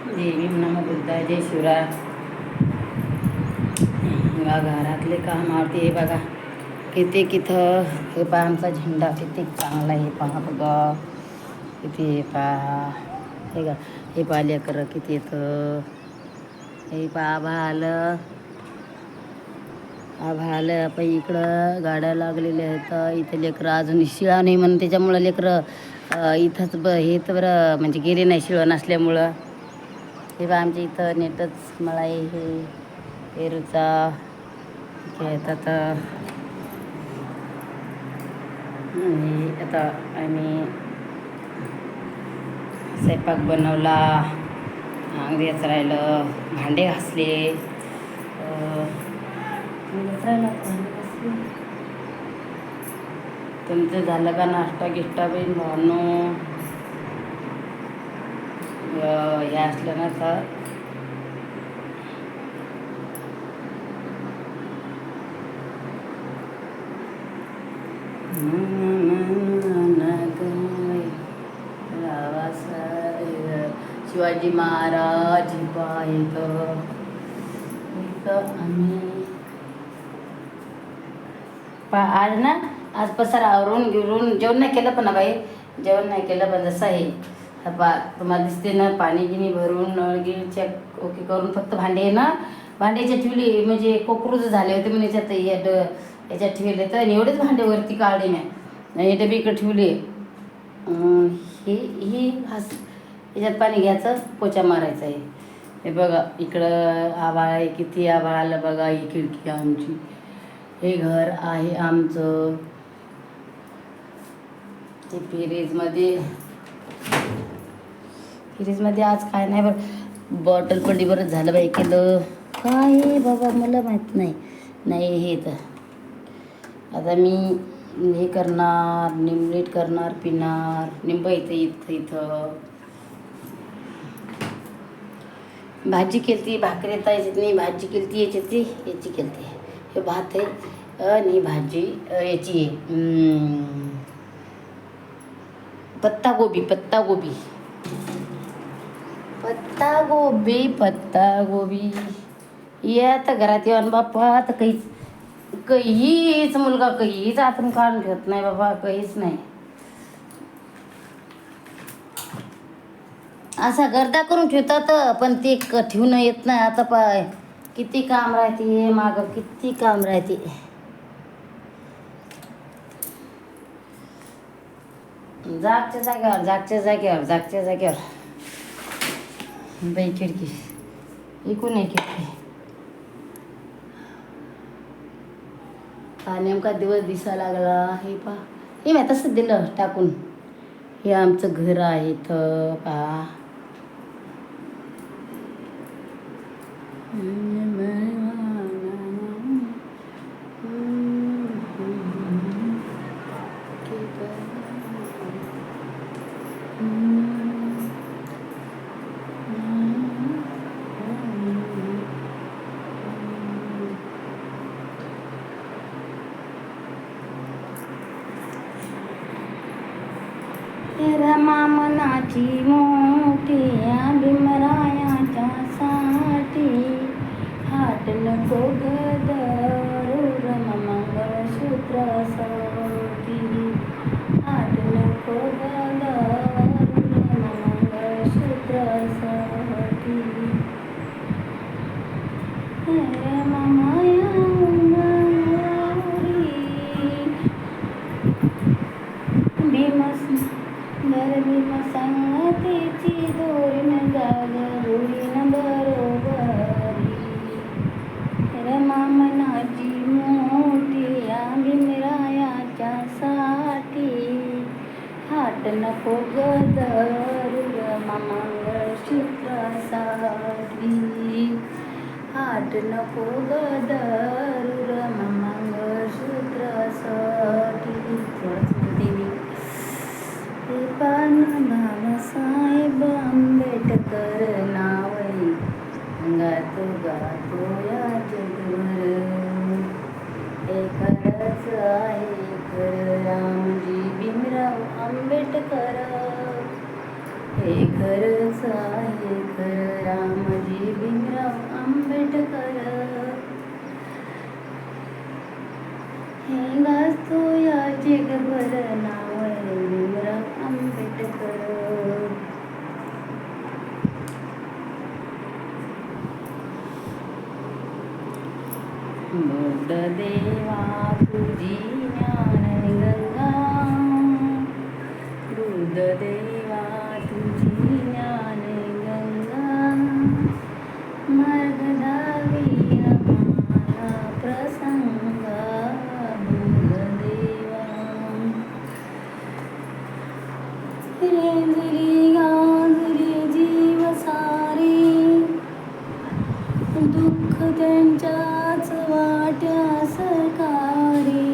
जय भीम नमो बुद्धाय जय शिवराय. बघा घरातले कामावरती हे बघा किती इथं हे पहा आमचा झेंडा किती चांगला आहे. पहा बघा किती हे पहा हे का हे पहा लेकरं किती येतं. हे पहा आभा आलं आपण इकडं गाड्या लागलेल्या आहेत. इथे लेकरं अजून शिळा नाही म्हणून त्याच्यामुळं लेकरं इथंच हे तर बरं म्हणजे गेले नाही शिळा नसल्यामुळं. हे बा आमच्या इथं नेटच मळा आहे. हे पेरूचा घेतात आणि आता आम्ही स्वयंपाक बनवला. अंगेच राहिलं भांडे घासले. तुमचं झालं का नाश्ता गिष्टा बिन भावनो हे असलं ना तर शिवाजी महाराज इथं आम्ही आज ना आज पसारा आवरून गिरून जेवण नाही केलं पण बाई जेवण नाही केलं पण जसं आहे तुम्हाला दिसते ना पाणी गिनी भरून नळगी चेक ओके करून फक्त भांडे ना भांड्याच्या ठेवली म्हणजे कोकरूज झाले होते म्हणून याच्यात ठेवले तर एवढेच भांडे वरती काढले मी हे डबे इकडे ठेवले. ही याच्यात पाणी घ्यायचं पोचा मारायचा आहे. हे बघा इकडं आभाळ आहे किती आभाळ आलं बघा. ही खिडकी आमची हे घर आहे आमचं. ते फ्रीजमध्ये आज काय नाही बरं बॉटल पडली बरं झालं बाई केलं काय बाबा मला माहीत नाही हे तर आता मी हे करणार निमलेट करणार पिणार निंब इथं भाजी केलती भाकरी येता याच्यात नाही भाजी केलती याची केलती. हे भात आहे आणि भाजी याची आहे पत्ता गोबी या तर घरात येऊन बाप्पा तर काहीच मुलगा काहीच आतून काढून ठेवत नाही बाबा काहीच नाही. असा गर्दा करून ठेवतात पण ते ठेवून येत नाही. आता पाय किती काम राहते मागं किती काम राहते. जागच्या जाग्यावर बाई खिडकी इकून आहे खिडकी. हा नेमका दिवस दिसा लागला. हे पहा हे मी तसंच दिलं टाकून. हे आमचं घर आहे इथं पहा. रामामनाची मोठी भीमरायाच्या साठी हाट नको गदरू मंगळसूत्रासाठी हाट नको गदरू मंगळसूत्रासाठी माया भीम संगतीची दोरीन जागरूरीन बरोबरी रमामनाची मोठी भीमरायाच्या साठी हाट नको गदरू मंगळसूत्रासाठी हाट नको गदरू मंगळसूत्रासाठी. बाबासाहेब आंबेडकर नावई गातो या जगभर हे खरंच आहे खरं रामजी भीमराव आंबेडकर हे खरंच आहे खरं बुद्धदेवा तुझी ज्ञानगंगा, बुद्धदेवा तुझी ज्ञानगंगा, मार्ग दावी आम्हाला प्रसंगा, बुद्धदेवा. रेंजली गांजली जीव सारे, दुःख त्यांच्याच वाट्यास कारे.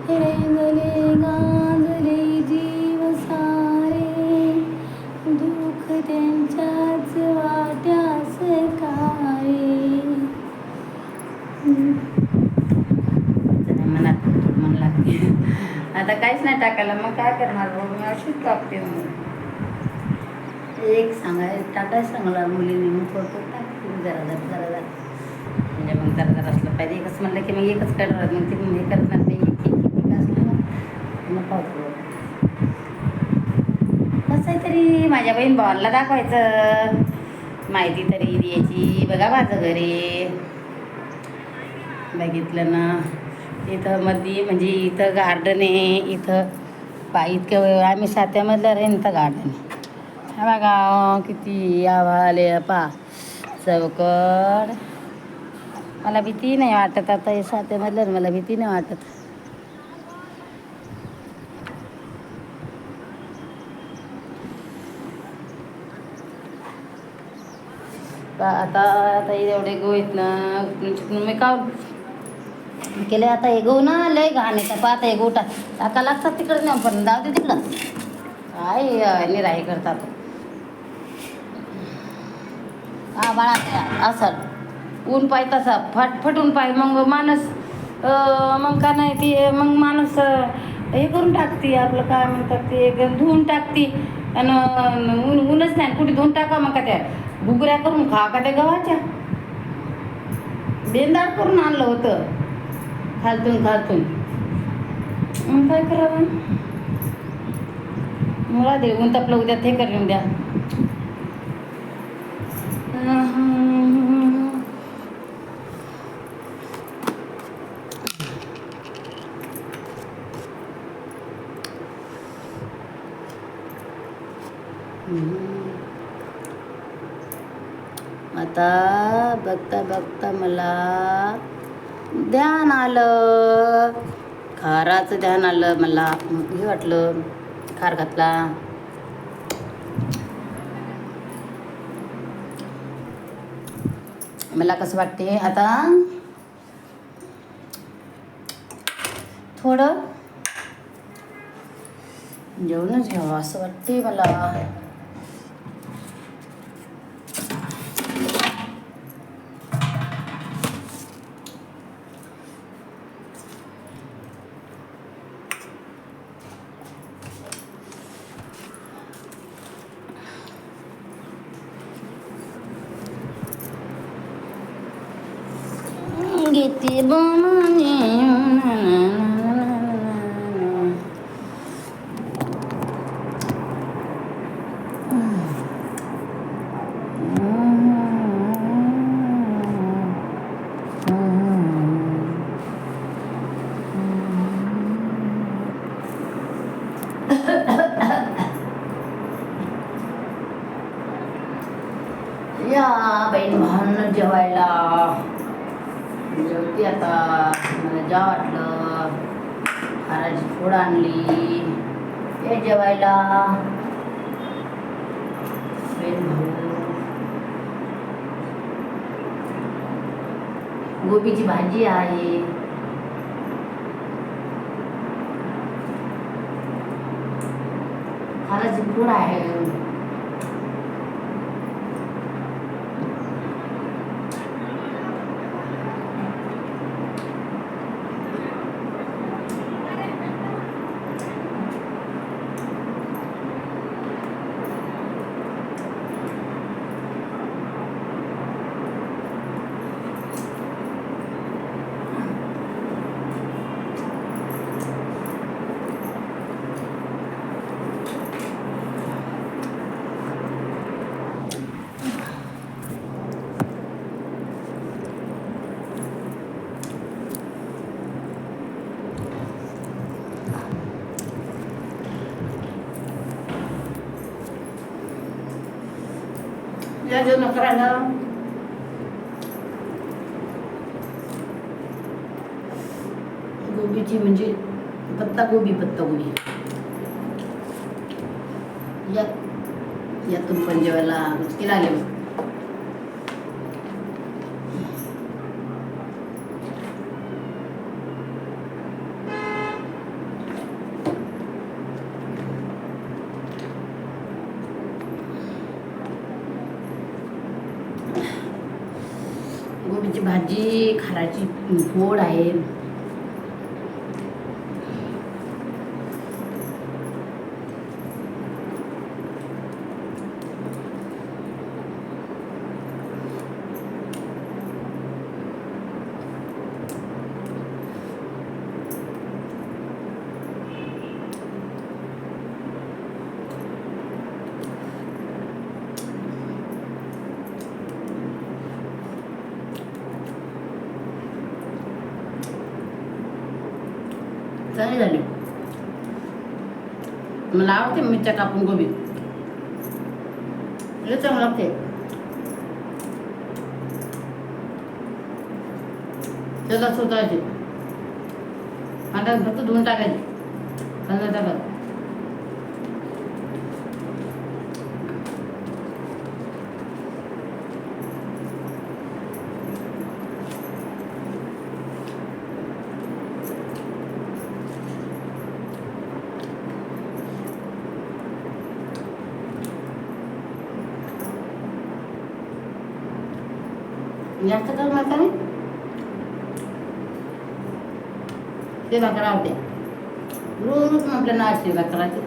रेंगले गांजले जीव सारे, दुःख त्यांच्याच वाट्यास कारे. मनात मन लागते. आता काहीच नाही टाकायला, मग काय करणार भाऊ, मी अशीच टाकते. एक सांगायला टाकायचं सांगला मुलीने, मग थोडं टाकते जरा म्हणजे मग जरा असलं पाहिजे. एकच म्हणलं की मग एकच करणार, मग ते हे करणार नाही. एक असलं ना मग पाहतो कसं तरी माझ्या बहीण भावाला दाखवायचं, माहिती तरी द्यायची. बघा माझं घरी बघितलं ना, इथं मध्ये म्हणजे इथं गार्डन आहे. इथं इतकं आम्ही 7व्या राहीन, इथं गार्डन आहे. हा बघा किती आभाळे पा चौकड. मला भीती नाही वाटत आता, हे 7व्या मला भीती नाही वाटत. आता आता एवढे गहू आहेत ना, मी का केले आता हे गहू ना लय घाण येतं. पाहता हे गहू टाका लागतात तिकडं नाही, पण जाऊ दे तिकडं. काय निराही करतात. हा बाळा असं ऊन पाय तसा फटून पाय, मग माणूस मग का नाही ती, मग माणूस हे करून टाकते, आपलं काय म्हणतात ते धुवून टाकते. आणि ऊनच नाही कुठे धुवून टाका, मग का त्या घुगऱ्या करून खा का त्या गव्हाच्या. बेंदाड करून आणलं होतं खालतून मग काय करावं. मला दे ऊन तपलं, उद्या ते करून द्या. आता बघता बघता मला ध्यान आलं, खाराचं ध्यान आलं. मला हे वाटलं खार घातला. मला कसं वाटते आता थोडं जेवणच घ्यावं असं वाटते मला. घेते बनाने या बहीण भावांना जेवायला. जेवती आता, मला जा वाटलं. हाराची फोड आणली, हे जेवायला. बहीण भाऊ गोबीची भाजी आहे, हाराची फोड आहे. या जेवण करायला गोबीची म्हणजे पत्तागोबी यातून पण जेवायला मुश्किल आले. गोबीची भाजी, खाराची फोड आहे. चांगली झाली. मला आवडते मिरच्या कापून गोबी, लय चांगलं लागते. त्याला स्वतःचे आता फक्त धुवून टाकायचे, कांदा टाकायचा. जास्त करून नका नाही ते भाकर आवडते. रोज आपल्या नाश्ते भाकराचे